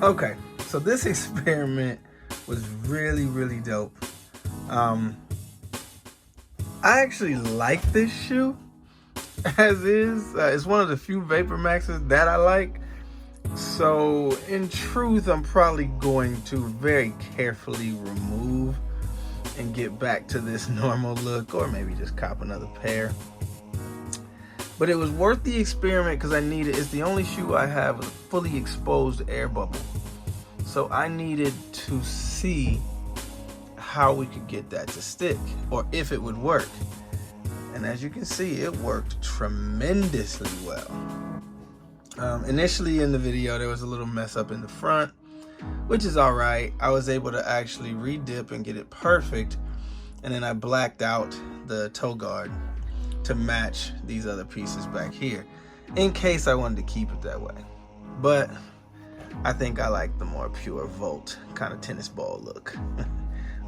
Okay, so this experiment was really dope. I actually like this shoe as is. It's one of the few Vapormaxes that I like. So in truth, I'm probably going to very carefully remove and get back to this normal look, or maybe just cop another pair. But it was worth the experiment because I needed, it's the only shoe I have with a fully exposed air bubble. So I needed to see how we could get that to stick, or if it would work. And as you can see, it worked tremendously well. Initially in the video, there was a little mess up in the front, which is all right. I was able to actually re-dip and get it perfect. And then I blacked out the toe guard to match these other pieces back here in case I wanted to keep it that way. But I think I like the more pure Volt kind of tennis ball look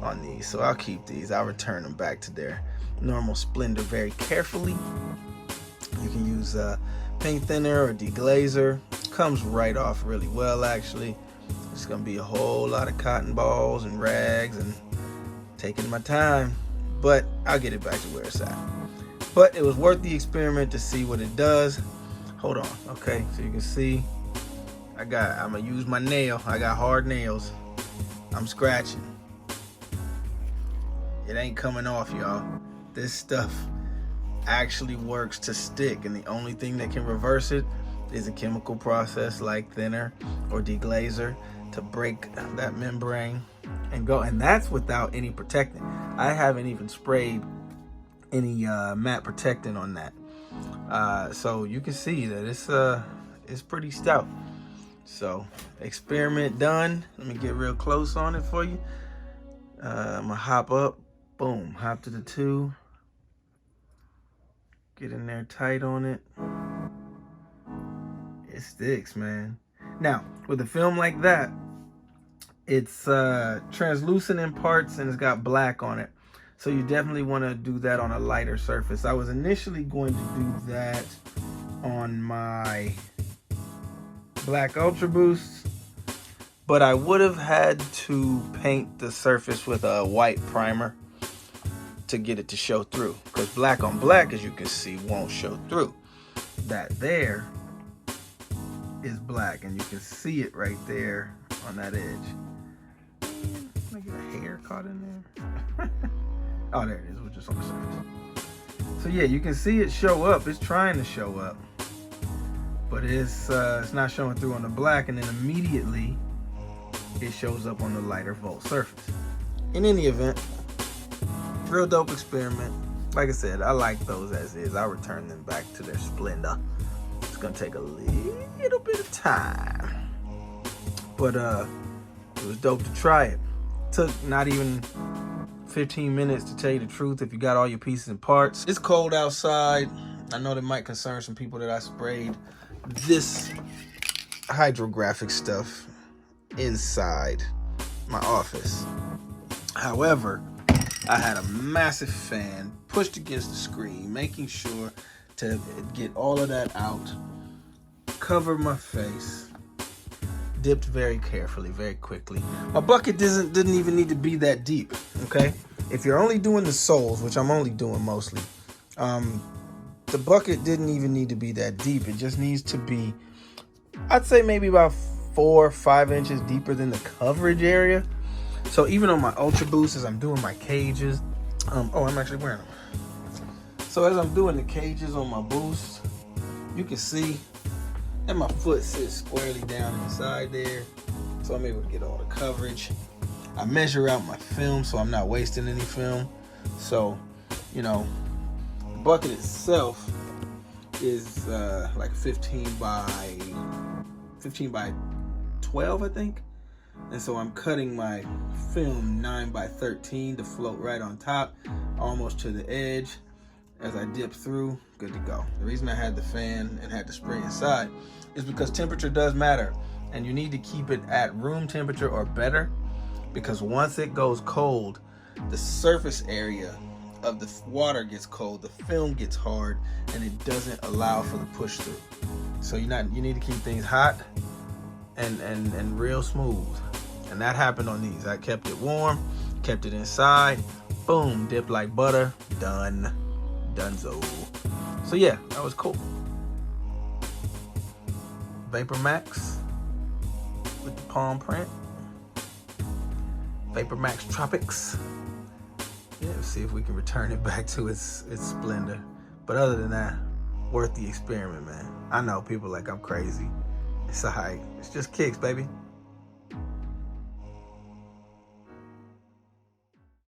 on these, so I'll keep these. I'll return them back to their normal splendor very carefully. You can use paint thinner or deglazer. Comes right off really well, actually. It's gonna be a whole lot of cotton balls and rags and taking my time, but I'll get it back to where it's at. But it was worth the experiment to see what it does. Hold on, okay, so you can see I'm gonna use my nail. I got hard nails. I'm scratching. It ain't coming off, y'all. This stuff actually works to stick, and the only thing that can reverse it is a chemical process like thinner or deglazer to break that membrane and go. And that's without any protectant. I haven't even sprayed any matte protectant on that. So you can see that it's pretty stout. So experiment done. Let me get real close on it for you. I'm gonna hop up, boom, hop to the 2. Get in there tight on it. It sticks, man. Now, with a film like that, it's translucent in parts and it's got black on it. So you definitely want to do that on a lighter surface. I was initially going to do that on my black Ultra Boost, but I would have had to paint the surface with a white primer to get it to show through, because black on black, as you can see, won't show through. That there is black, and you can see it right there on that edge. Can I get a hair caught in there? Oh, there it is. It was just on the surface. So yeah, you can see it show up. It's trying to show up, but it's not showing through on the black, and then immediately it shows up on the lighter Volt surface. In any event, real dope experiment. Like I said, I like those as is. I'll return them back to their splendor. It's gonna take a little bit of time, but it was dope to try it. Took not even 15 minutes to tell you the truth if you got all your pieces and parts. It's cold outside. I know that might concern some people that I sprayed this hydrographic stuff inside my office. However, I had a massive fan pushed against the screen, making sure to get all of that out, cover my face, dipped very carefully, very quickly. My bucket didn't even need to be that deep, okay? If you're only doing the soles, which I'm only doing mostly, the bucket didn't even need to be that deep. It just needs to be, I'd say maybe about 4 or 5 inches deeper than the coverage area. So even on my Ultra Boost, as I'm doing my cages, oh, I'm actually wearing them. So as I'm doing the cages on my Boost, you can see that my foot sits squarely down inside there. So I'm able to get all the coverage. I measure out my film so I'm not wasting any film. So, you know, the bucket itself is like 15 by 12, I think. And so I'm cutting my film 9 by 13 to float right on top, almost to the edge. As I dip through, good to go. The reason I had the fan and had the spray inside is because temperature does matter, and you need to keep it at room temperature or better, because once it goes cold, the surface area of the water gets cold, the film gets hard, and it doesn't allow for the push through. So you need to keep things hot and real smooth. And that happened on these. I kept it warm, kept it inside, boom, dipped like butter, done, donezo. So yeah, that was cool. Vapormax with the palm print. Vapormax Tropics. Yeah, let's see if we can return it back to its splendor. But other than that, worth the experiment, man. I know people like I'm crazy. It's alright. It's just kicks, baby.